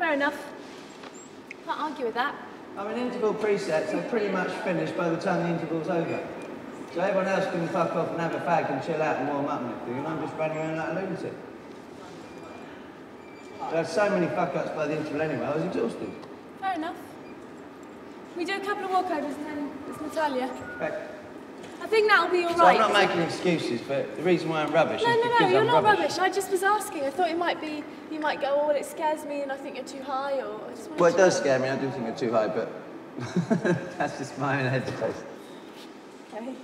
Fair enough. Can't argue with that. I mean, interval presets are pretty much finished by the time the interval's over. So everyone else can fuck off and have a fag and chill out and warm up and everything, and I'm just running around like a lunatic. I had so many fuck-ups by the interval anyway, I was exhausted. Fair enough. We do a couple of walkovers and then it's Natalia. Right. I think that'll be all So right. I'm not making excuses, but the reason why I'm rubbish is No, because you're I'm not rubbish. I just was asking. I thought it might be, you might go, oh, well, it scares me and I think you're too high, or I just wanted Well, it to does know. scare me, I do think you're too high, but that's just my own headspace. Okay.